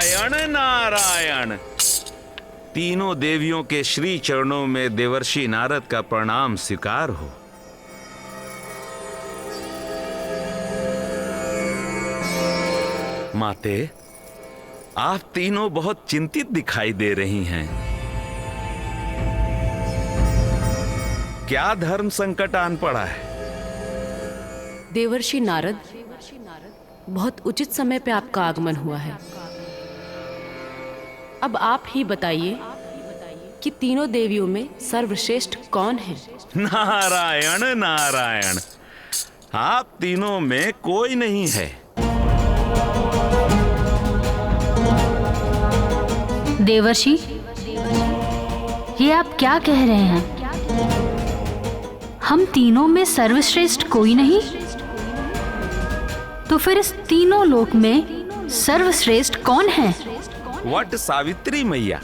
नारायण नारायण। तीनों देवियों के श्री चरणों में देवर्षि नारद का प्रणाम स्वीकार हो। माते, आप तीनों बहुत चिंतित दिखाई दे रही हैं। क्या धर्म संकट आन पड़ा है? देवर्षि नारद, बहुत उचित समय पे आपका आगमन हुआ है। अब आप ही बताइए कि तीनों देवियों में सर्वश्रेष्ठ कौन है? नारायण नारायण, आप तीनों में कोई नहीं है। देवर्षि, ये आप क्या कह रहे हैं? हम तीनों में सर्वश्रेष्ठ कोई नहीं? तो फिर इस तीनों लोक में सर्वश्रेष्ठ कौन है? वट सावित्री मैया।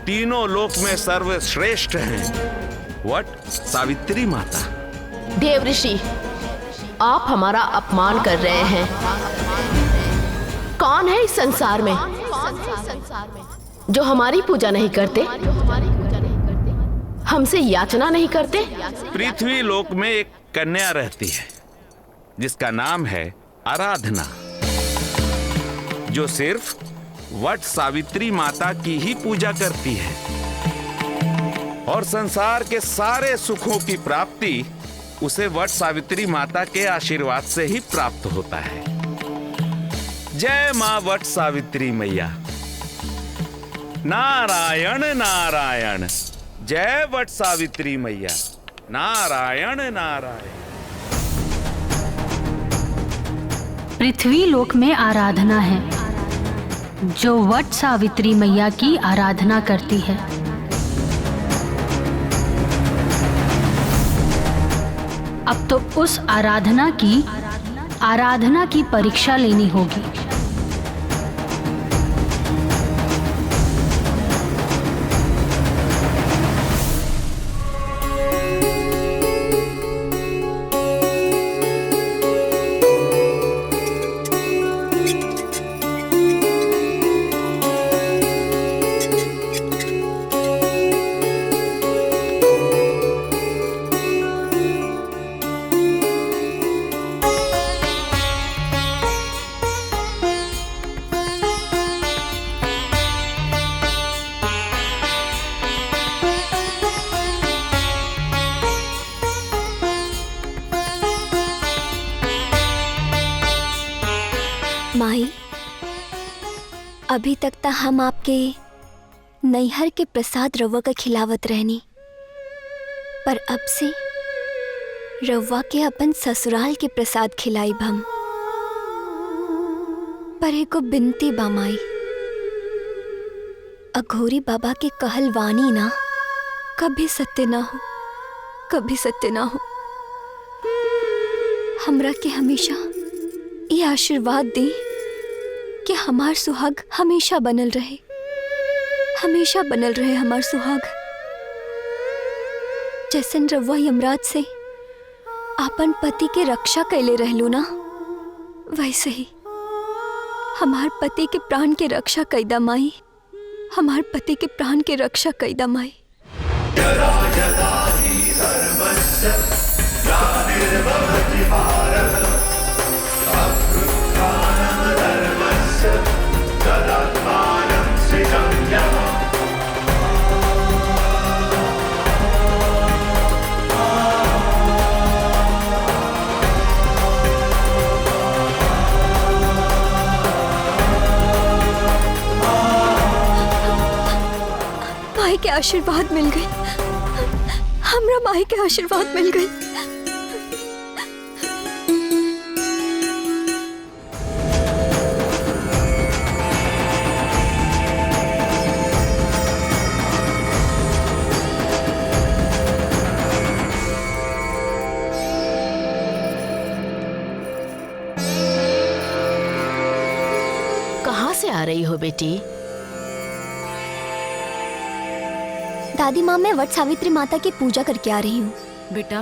तीनों लोक में सर्वश्रेष्ठ हैं वट सावित्री माता। देवऋषि, आप हमारा अपमान कर रहे हैं। कौन है इस संसार में जो हमारी पूजा नहीं करते, हमसे याचना नहीं करते? पृथ्वी लोक में एक कन्या रहती है जिसका नाम है आराधना, जो सिर्फ वट सावित्री माता की ही पूजा करती है और संसार के सारे सुखों की प्राप्ति उसे वट सावित्री माता के आशीर्वाद से ही प्राप्त होता है। जय मां वट सावित्री मैया। नारायण नारायण, जय वट सावित्री मैया। नारायण नारायण। पृथ्वी लोक में आराधना है जो वट सावित्री मैया की आराधना करती है। अब तो उस आराधना की परीक्षा लेनी होगी। माई, अभी तक तो हम आपके नैहर के प्रसाद रवा का खिलावत रहनी, पर अब से रवा के अपन ससुराल के प्रसाद खिलाई हम। पर एको बिनती बा माई, अघोरी बाबा के कहल वाणी ना कभी सत्य ना हो, कभी सत्य ना हो। हमरा के हमेशा ये आशीर्वाद दी कि हमार सुहाग हमेशा बनल रहे, हमेशा बनल रहे हमार सुहाग। जैसन रवा यमराज से आपन पति के रक्षा कैले रहलू ना, वैसे ही हमार पति के प्राण के रक्षा कैदा माई, हमार पति के प्राण के रक्षा कैदा माई। माई के आशीर्वाद मिल गए, हमरा माई के आशीर्वाद मिल गए। कहाँ से आ रही हो बेटी? दादी माँ, मैं वट सावित्री माता की पूजा करके आ रही हूँ। बेटा,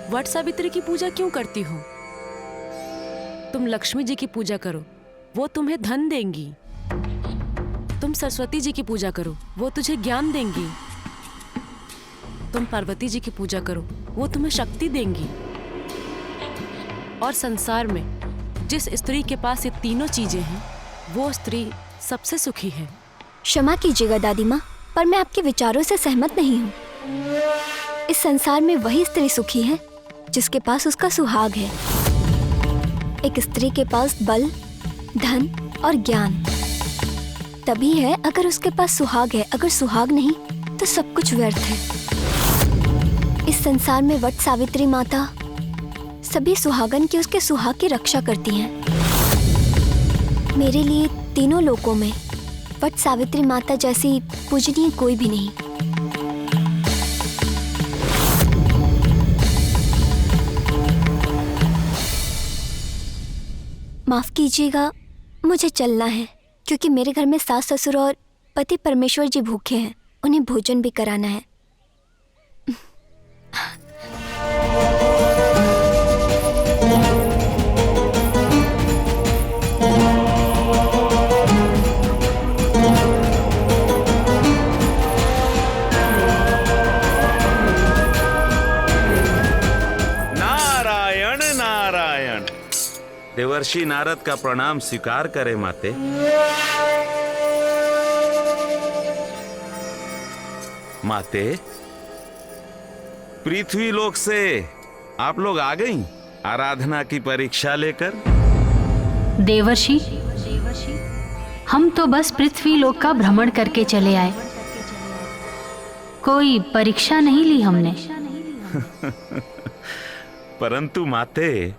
वट सावित्री की पूजा क्यों करती हो? तुम लक्ष्मी जी की पूजा करो, वो तुम्हें धन देंगी। तुम सरस्वती जी की पूजा करो, वो तुझे ज्ञान देंगी। तुम पार्वती जी की पूजा करो, वो तुम्हें शक्ति देंगी। और संसार में जिस स्त्री के पास ये तीनों चीजें हैं, वो स्त्री सबसे सुखी है। क्षमा कीजिएगा दादी माँ, पर मैं आपके विचारों से सहमत नहीं हूँ। इस संसार में वही स्त्री सुखी है जिसके पास उसका सुहाग है। एक स्त्री के पास बल, धन और ज्ञान तभी है अगर उसके पास सुहाग है। अगर सुहाग नहीं तो सब कुछ व्यर्थ है। इस संसार में वट सावित्री माता सभी सुहागन की उसके सुहाग की रक्षा करती हैं। मेरे लिए तीनों लोकों में वट सावित्री माता जैसी पूजनीय कोई भी नहीं। माफ कीजिएगा, मुझे चलना है क्योंकि मेरे घर में सास ससुर और पति परमेश्वर जी भूखे हैं। उन्हें भोजन भी कराना है। नारायण नारायण। देवर्षि नारद का प्रणाम स्वीकार करे माते। माते, पृथ्वी लोक से आप लोग आ गई आराधना की परीक्षा लेकर। देवर्षि, हम तो बस पृथ्वी लोक का भ्रमण करके चले आए, कोई परीक्षा नहीं ली हमने। परंतु माते,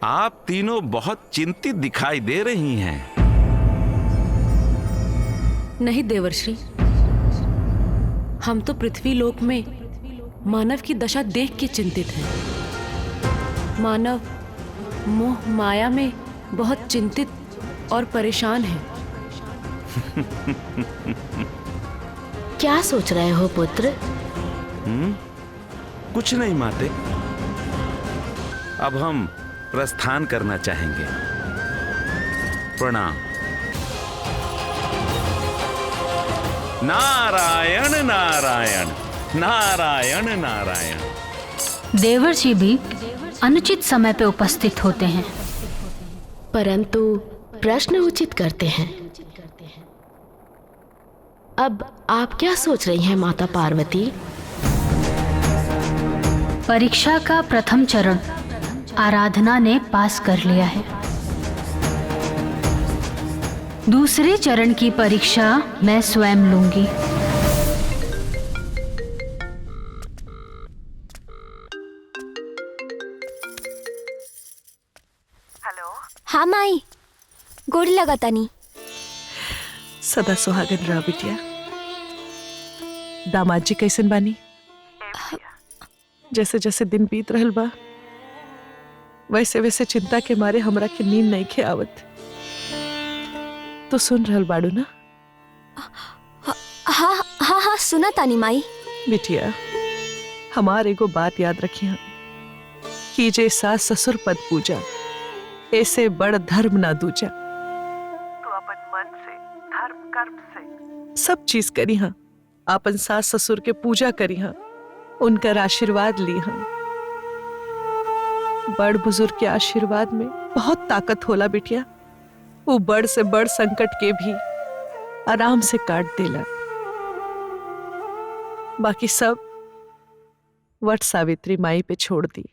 आप तीनों बहुत चिंतित दिखाई दे रही हैं। नहीं देवर्षि, हम तो पृथ्वी लोक में मानव की दशा देख के चिंतित हैं। मानव मोह माया में बहुत चिंतित और परेशान है। क्या सोच रहे हो पुत्र? कुछ नहीं माते, अब हम प्रस्थान करना चाहेंगे। प्रणाम। नारायण नारायण नारायण नारायण। देवर्षि भी अनुचित समय पे उपस्थित होते हैं, परंतु प्रश्न उचित करते हैं। अब आप क्या सोच रही हैं माता पार्वती? परीक्षा का प्रथम चरण आराधना ने पास कर लिया है। दूसरे चरण की परीक्षा मैं स्वयं लूंगी। हेलो। हाँ माई, गोड़ी लगा तानी। सदा सुहागन रहा बिटिया। दामाद जी कैसन बानी? जैसे जैसे दिन बीत रहल बा, वैसे वैसे चिंता के मारे हमरा के नींद नहीं खे आवत। तो सुन रहल बाड़ू ना? हाँ हाँ हाँ, सुना तानी माई। बिटिया, हमार एगो बात याद रखिया कि जे सास ससुर पद पूजा, ऐसे बड़ धर्म ना दूजा। तू अपन मन से, धर्म कर्म से सब चीज करी हाँ, अपन सास ससुर के पूजा करी हाँ, उनकर आशीर्वाद ली हाँ। बड़ बुजुर्ग के आशीर्वाद में बहुत ताकत होला बिटिया। वो बड़ से बड़ संकट के भी आराम से काट देला। बाकी सब वट सावित्री माई पे छोड़ दी।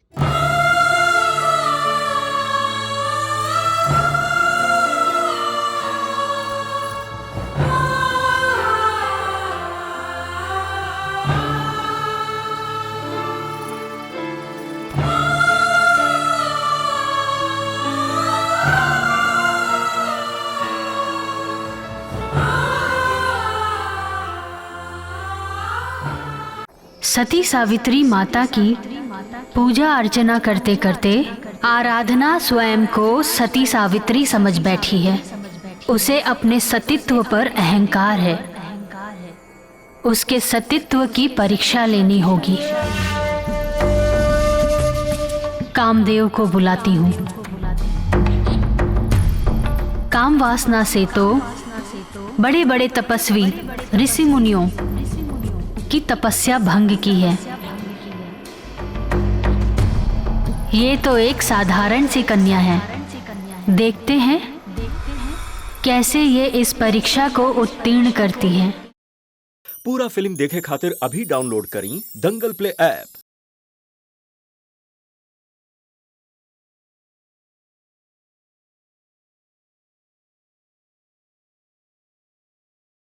सती सावित्री माता की पूजा अर्चना करते करते आराधना स्वयं को सती सावित्री समझ बैठी है। उसे अपने सतीत्व पर अहंकार है। उसके सतीत्व की परीक्षा लेनी होगी। कामदेव को बुलाती हूँ। काम वासना से तो बड़े बड़े तपस्वी ऋषि मुनियों की तपस्या भंग की है। ये तो एक साधारण सी कन्या है। देखते हैं कैसे ये इस परीक्षा को उत्तीर्ण करती है। पूरा फिल्म देखे खातिर अभी डाउनलोड करी दंगल प्ले ऐप।